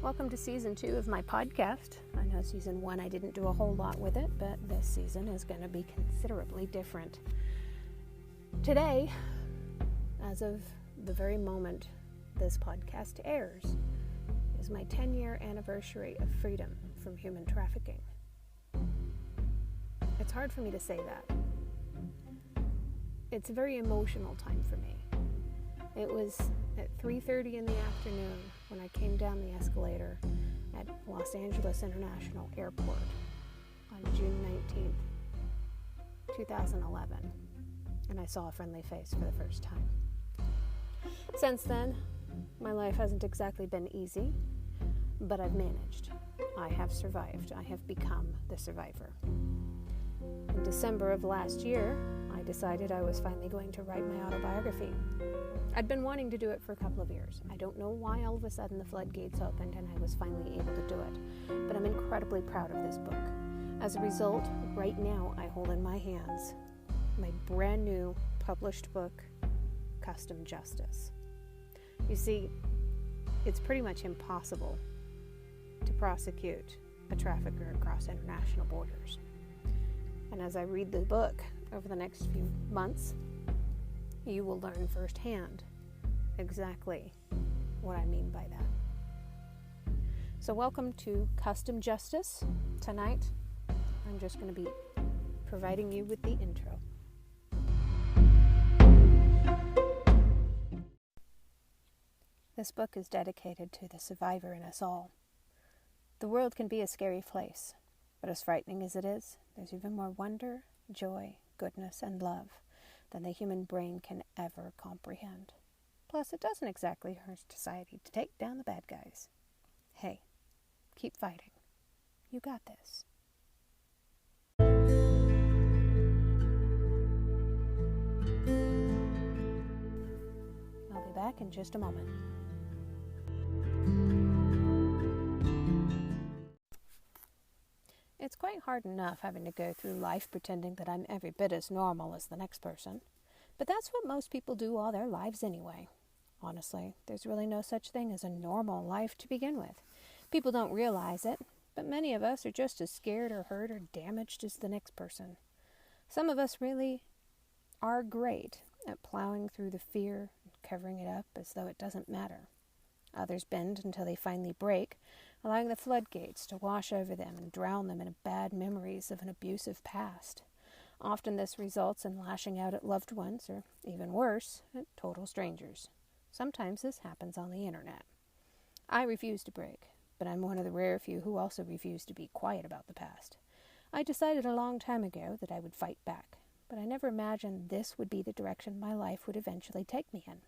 Welcome to Season 2 of my podcast. I know Season 1 I didn't do a whole lot with it, but this season is going to be considerably different. Today, as of the very moment this podcast airs, is my 10-year anniversary of freedom from human trafficking. It's hard for me to say that. It's a very emotional time for me. It was at 3:30 in the afternoon when I came down the escalator at Los Angeles International Airport on June 19th, 2011, and I saw a friendly face for the first time. Since then, my life hasn't exactly been easy, but I've managed. I have survived. I have become the survivor. In December of last year, I decided I was finally going to write my autobiography. I'd been wanting to do it for a couple of years. I don't know why all of a sudden the floodgates opened and I was finally able to do it, but I'm incredibly proud of this book. As a result, right now I hold in my hands my brand new published book, Custom Justice. You see, it's pretty much impossible to prosecute a trafficker across international borders. And as I read the book over the next few months, you will learn firsthand exactly what I mean by that. So welcome to Custom Justice. Tonight, I'm just going to be providing you with the intro. This book is dedicated to the survivor in us all. The world can be a scary place, but as frightening as it is, there's even more wonder, joy, goodness, and love than the human brain can ever comprehend. Plus, it doesn't exactly hurt society to take down the bad guys. Hey, keep fighting. You got this. I'll be back in just a moment. It's quite hard enough having to go through life pretending that I'm every bit as normal as the next person. But that's what most people do all their lives anyway. Honestly, there's really no such thing as a normal life to begin with. People don't realize it, but many of us are just as scared or hurt or damaged as the next person. Some of us really are great at plowing through the fear and covering it up as though it doesn't matter. Others bend until they finally break, allowing the floodgates to wash over them and drown them in bad memories of an abusive past. Often this results in lashing out at loved ones, or even worse, at total strangers. Sometimes this happens on the internet. I refuse to break, but I'm one of the rare few who also refuse to be quiet about the past. I decided a long time ago that I would fight back, but I never imagined this would be the direction my life would eventually take me in.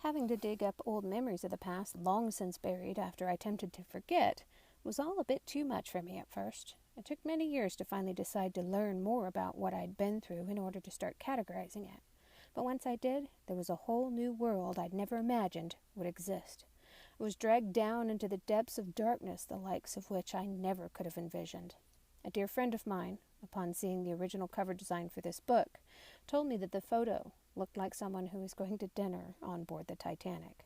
Having to dig up old memories of the past long since buried after I attempted to forget was all a bit too much for me at first. It took many years to finally decide to learn more about what I'd been through in order to start categorizing it. But once I did, there was a whole new world I'd never imagined would exist. I was dragged down into the depths of darkness, the likes of which I never could have envisioned. A dear friend of mine, upon seeing the original cover design for this book, told me that the photo looked like someone who was going to dinner on board the Titanic.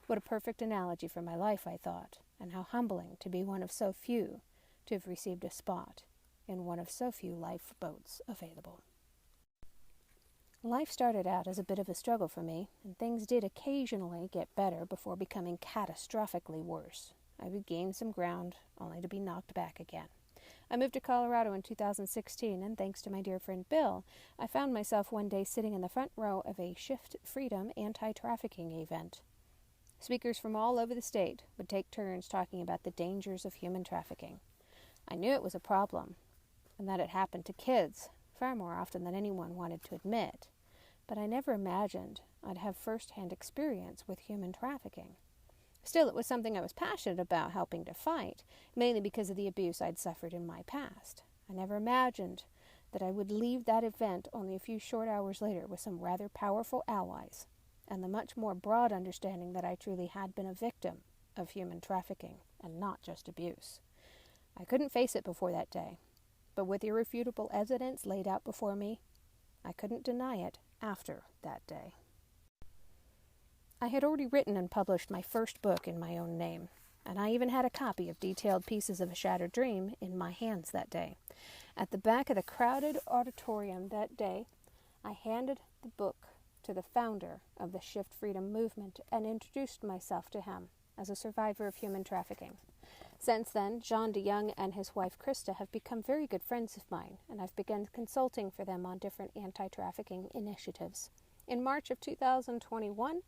What a perfect analogy for my life, I thought, and how humbling to be one of so few to have received a spot in one of so few lifeboats available. Life started out as a bit of a struggle for me, and things did occasionally get better before becoming catastrophically worse. I would gain some ground, only to be knocked back again. I moved to Colorado in 2016, and thanks to my dear friend Bill, I found myself one day sitting in the front row of a Shift Freedom anti-trafficking event. Speakers from all over the state would take turns talking about the dangers of human trafficking. I knew it was a problem, and that it happened to kids far more often than anyone wanted to admit, but I never imagined I'd have first-hand experience with human trafficking. Still, it was something I was passionate about helping to fight, mainly because of the abuse I'd suffered in my past. I never imagined that I would leave that event only a few short hours later with some rather powerful allies, and the much more broad understanding that I truly had been a victim of human trafficking, and not just abuse. I couldn't face it before that day, but with irrefutable evidence laid out before me, I couldn't deny it after that day. I had already written and published my first book in my own name. and I even had a copy of Detailed Pieces of a Shattered Dream in my hands that day. At the back of the crowded auditorium that day, I handed the book to the founder of the Shift Freedom movement and introduced myself to him as a survivor of human trafficking. Since then, John DeYoung and his wife Krista have become very good friends of mine, and I've begun consulting for them on different anti-trafficking initiatives. In March of 2021,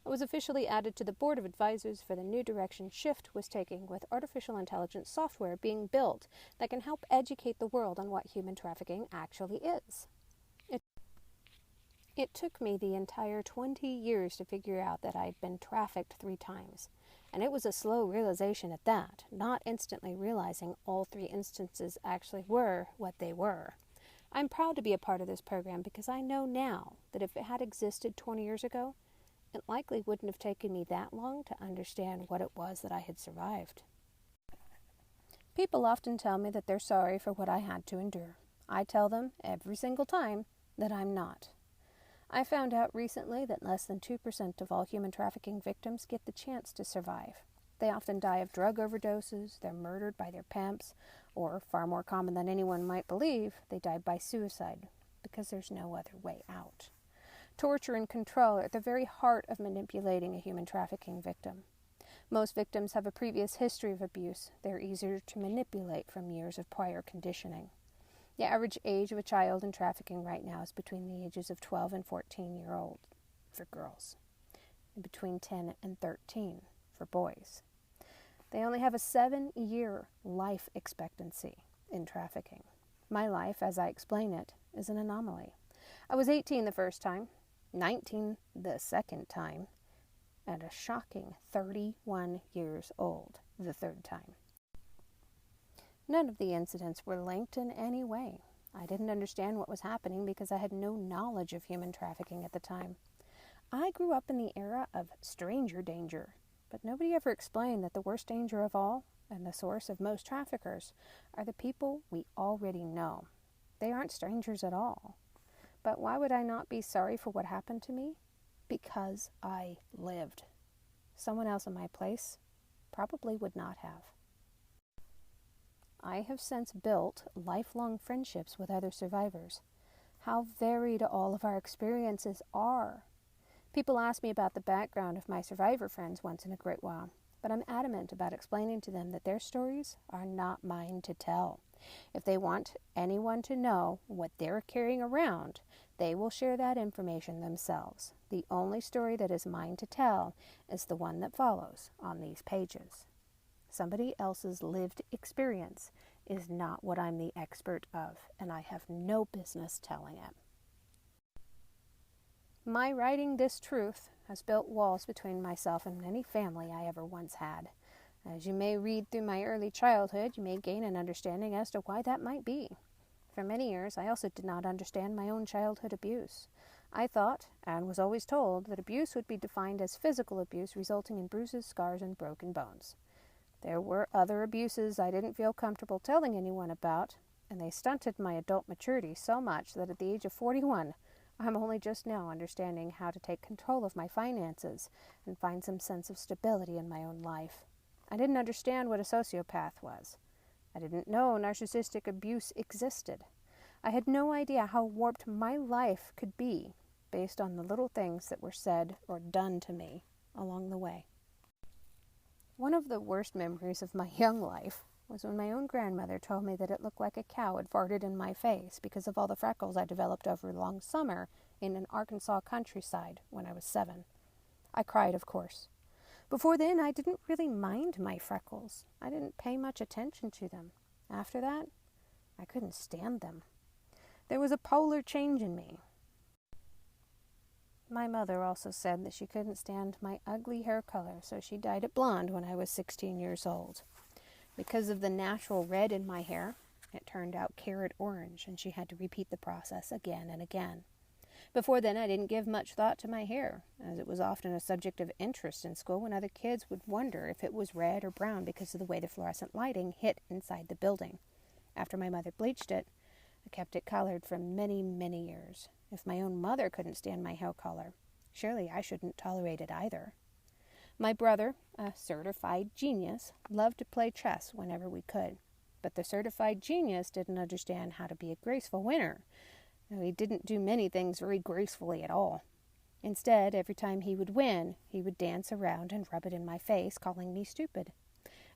I was officially added to the board of advisors for the new direction Shift was taking with artificial intelligence software being built that can help educate the world on what human trafficking actually is. It took me the entire 20 years to figure out that I'd been trafficked 3 times. And it was a slow realization at that, not instantly realizing all 3 instances actually were what they were. I'm proud to be a part of this program because I know now that if it had existed 20 years ago, it likely wouldn't have taken me that long to understand what it was that I had survived. People often tell me that they're sorry for what I had to endure. I tell them every single time that I'm not. I found out recently that less than 2% of all human trafficking victims get the chance to survive. They often die of drug overdoses, they're murdered by their pimps, or, far more common than anyone might believe, they die by suicide because there's no other way out. Torture and control are at the very heart of manipulating a human trafficking victim. Most victims have a previous history of abuse. They're easier to manipulate from years of prior conditioning. The average age of a child in trafficking right now is between the ages of 12 and 14-year-old for girls, and between 10 and 13 for boys. They only have a 7-year life expectancy in trafficking. My life, as I explain it, is an anomaly. I was 18 the first time, 19 the second time, and a shocking 31 years old the third time. None of the incidents were linked in any way. I didn't understand what was happening because I had no knowledge of human trafficking at the time. I grew up in the era of stranger danger, but nobody ever explained that the worst danger of all, and the source of most traffickers, are the people we already know. They aren't strangers at all. But why would I not be sorry for what happened to me? Because I lived. Someone else in my place probably would not have. I have since built lifelong friendships with other survivors. How varied all of our experiences are. People ask me about the background of my survivor friends once in a great while, but I'm adamant about explaining to them that their stories are not mine to tell. If they want anyone to know what they're carrying around, they will share that information themselves. The only story that is mine to tell is the one that follows on these pages. Somebody else's lived experience is not what I'm the expert of, and I have no business telling it. My writing this truth has built walls between myself and any family I ever once had. As you may read through my early childhood, you may gain an understanding as to why that might be. For many years, I also did not understand my own childhood abuse. I thought, and was always told, that abuse would be defined as physical abuse resulting in bruises, scars, and broken bones. There were other abuses I didn't feel comfortable telling anyone about, and they stunted my adult maturity so much that at the age of 41, I'm only just now understanding how to take control of my finances and find some sense of stability in my own life. I didn't understand what a sociopath was. I didn't know narcissistic abuse existed. I had no idea how warped my life could be based on the little things that were said or done to me along the way. One of the worst memories of my young life was when my own grandmother told me that it looked like a cow had farted in my face because of all the freckles I developed over a long summer in an Arkansas countryside when I was 7. I cried, of course. Before then, I didn't really mind my freckles. I didn't pay much attention to them. After that, I couldn't stand them. There was a polar change in me. My mother also said that she couldn't stand my ugly hair color, so she dyed it blonde when I was 16 years old. Because of the natural red in my hair, it turned out carrot orange, and she had to repeat the process again and again. Before then, I didn't give much thought to my hair, as it was often a subject of interest in school when other kids would wonder if it was red or brown because of the way the fluorescent lighting hit inside the building. After my mother bleached it, I kept it colored for many, many years. If my own mother couldn't stand my hair color, surely I shouldn't tolerate it either. My brother, a certified genius, loved to play chess whenever we could. But the certified genius didn't understand how to be a graceful winner. No, he didn't do many things very gracefully at all. Instead, every time he would win, he would dance around and rub it in my face, calling me stupid.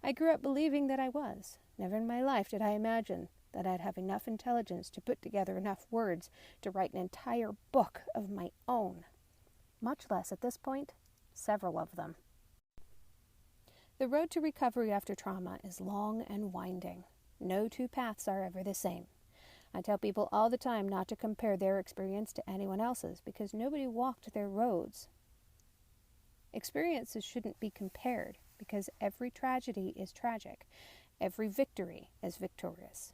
I grew up believing that I was. Never in my life did I imagine that I'd have enough intelligence to put together enough words to write an entire book of my own. Much less, at this point, several of them. The road to recovery after trauma is long and winding. No two paths are ever the same. I tell people all the time not to compare their experience to anyone else's because nobody walked their roads. Experiences shouldn't be compared because every tragedy is tragic. Every victory is victorious.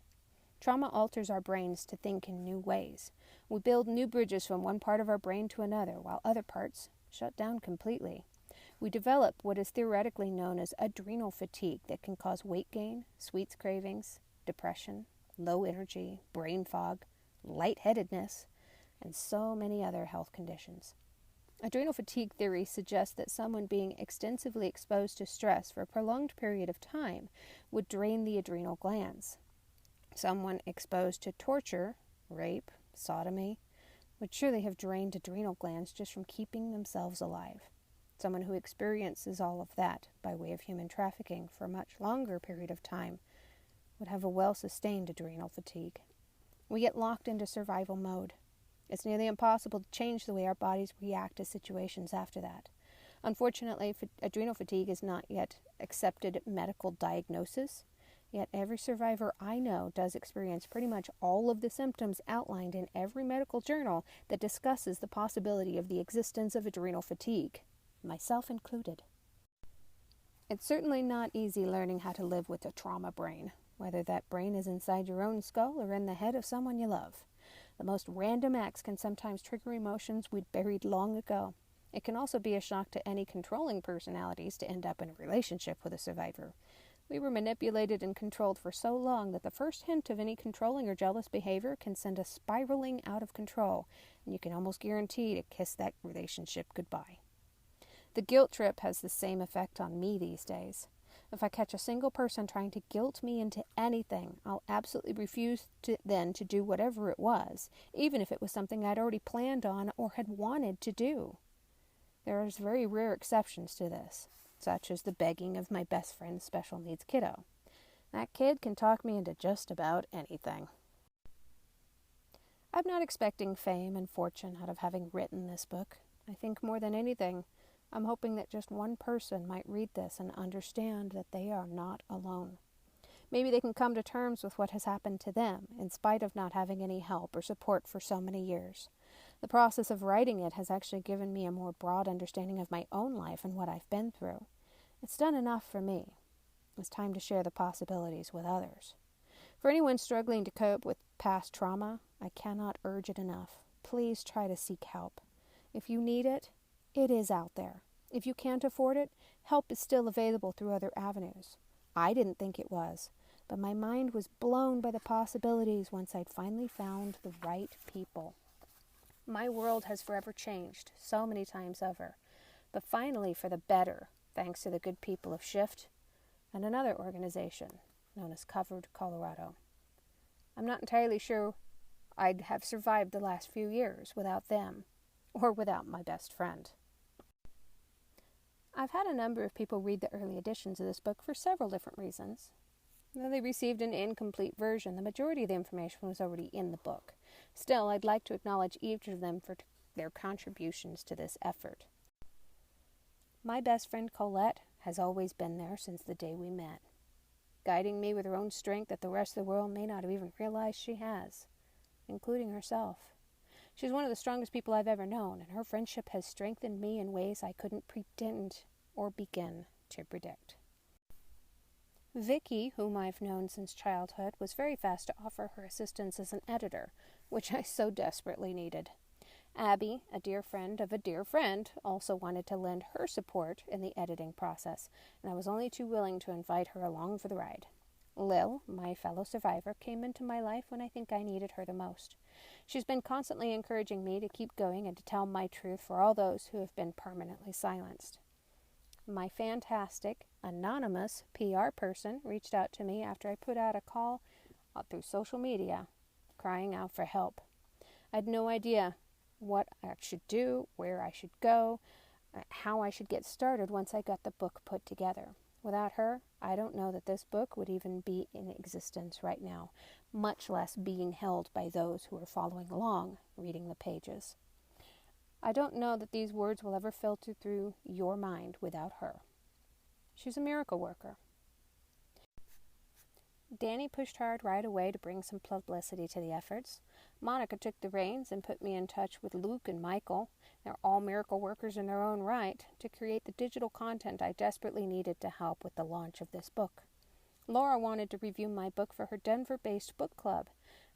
Trauma alters our brains to think in new ways. We build new bridges from one part of our brain to another, while other parts shut down completely. We develop what is theoretically known as adrenal fatigue that can cause weight gain, sweets cravings, depression, low energy, brain fog, lightheadedness, and so many other health conditions. Adrenal fatigue theory suggests that someone being extensively exposed to stress for a prolonged period of time would drain the adrenal glands. Someone exposed to torture, rape, sodomy, would surely have drained adrenal glands just from keeping themselves alive. Someone who experiences all of that by way of human trafficking for a much longer period of time would have a well-sustained adrenal fatigue. We get locked into survival mode. It's nearly impossible to change the way our bodies react to situations after that. Unfortunately, adrenal fatigue is not yet accepted medical diagnosis, yet every survivor I know does experience pretty much all of the symptoms outlined in every medical journal that discusses the possibility of the existence of adrenal fatigue, myself included. It's certainly not easy learning how to live with a trauma brain, whether that brain is inside your own skull or in the head of someone you love. The most random acts can sometimes trigger emotions we'd buried long ago. It can also be a shock to any controlling personalities to end up in a relationship with a survivor. We were manipulated and controlled for so long that the first hint of any controlling or jealous behavior can send us spiraling out of control, and you can almost guarantee to kiss that relationship goodbye. The guilt trip has the same effect on me these days. If I catch a single person trying to guilt me into anything, I'll absolutely refuse to do whatever it was, even if it was something I'd already planned on or had wanted to do. There are very rare exceptions to this, such as the begging of my best friend's special needs kiddo. That kid can talk me into just about anything. I'm not expecting fame and fortune out of having written this book. I think more than anything, I'm hoping that just one person might read this and understand that they are not alone. Maybe they can come to terms with what has happened to them, in spite of not having any help or support for so many years. The process of writing it has actually given me a more broad understanding of my own life and what I've been through. It's done enough for me. It's time to share the possibilities with others. For anyone struggling to cope with past trauma, I cannot urge it enough. Please try to seek help. If you need it, it is out there. If you can't afford it, help is still available through other avenues. I didn't think it was, but my mind was blown by the possibilities once I'd finally found the right people. My world has forever changed, so many times over, but finally for the better, thanks to the good people of Shift and another organization known as Covered Colorado. I'm not entirely sure I'd have survived the last few years without them, or without my best friend. I've had a number of people read the early editions of this book for several different reasons. Though they received an incomplete version, the majority of the information was already in the book. Still, I'd like to acknowledge each of them for their contributions to this effort. My best friend Colette has always been there since the day we met, guiding me with her own strength that the rest of the world may not have even realized she has, including herself. She's one of the strongest people I've ever known, and her friendship has strengthened me in ways I couldn't pretend or begin to predict. Vicky, whom I've known since childhood, was very fast to offer her assistance as an editor, which I so desperately needed. Abby, a dear friend of a dear friend, also wanted to lend her support in the editing process, and I was only too willing to invite her along for the ride. Lil, my fellow survivor, came into my life when I think I needed her the most. She's been constantly encouraging me to keep going and to tell my truth for all those who have been permanently silenced. My fantastic, anonymous PR person reached out to me after I put out a call through social media, crying out for help. I had no idea what I should do, where I should go, how I should get started once I got the book put together. Without her, I don't know that this book would even be in existence right now, much less being held by those who are following along, reading the pages. I don't know that these words will ever filter through your mind without her. She's a miracle worker. Danny pushed hard right away to bring some publicity to the efforts. Monica took the reins and put me in touch with Luke and Michael. They're all miracle workers in their own right, to create the digital content I desperately needed to help with the launch of this book. Laura wanted to review my book for her Denver-based book club,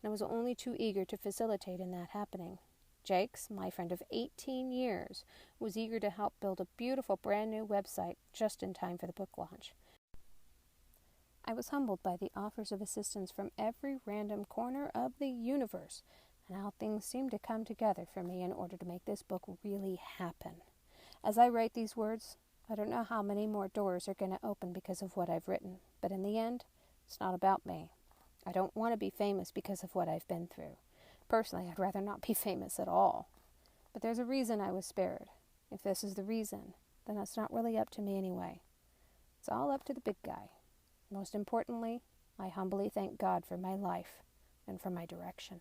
and I was only too eager to facilitate in that happening. Jakes, my friend of 18 years, was eager to help build a beautiful brand new website just in time for the book launch. I was humbled by the offers of assistance from every random corner of the universe, and how things seemed to come together for me in order to make this book really happen. As I write these words, I don't know how many more doors are going to open because of what I've written, but in the end, it's not about me. I don't want to be famous because of what I've been through. Personally, I'd rather not be famous at all. But there's a reason I was spared. If this is the reason, then that's not really up to me anyway. It's all up to the big guy. Most importantly, I humbly thank God for my life and for my direction.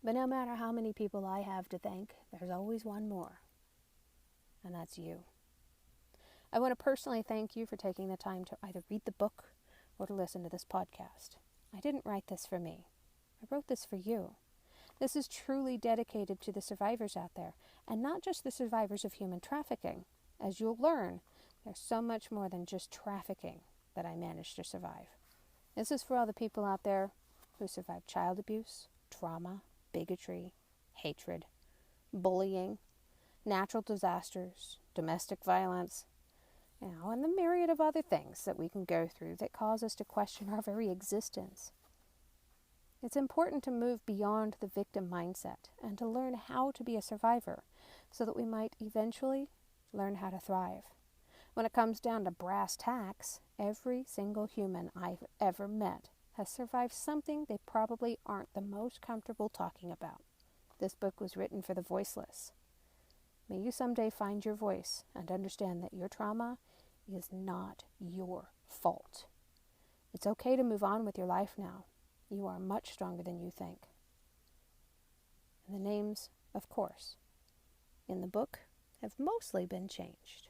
But no matter how many people I have to thank, there's always one more, and that's you. I want to personally thank you for taking the time to either read the book or to listen to this podcast. I didn't write this for me. I wrote this for you. This is truly dedicated to the survivors out there, and not just the survivors of human trafficking. As you'll learn, there's so much more than just trafficking that I managed to survive. This is for all the people out there who survived child abuse, trauma, bigotry, hatred, bullying, natural disasters, domestic violence, and the myriad of other things that we can go through that cause us to question our very existence. It's important to move beyond the victim mindset and to learn how to be a survivor so that we might eventually learn how to thrive. When it comes down to brass tacks, every single human I've ever met has survived something they probably aren't the most comfortable talking about. This book was written for the voiceless. May you someday find your voice and understand that your trauma is not your fault. It's okay to move on with your life now. You are much stronger than you think. And the names, of course, in the book have mostly been changed.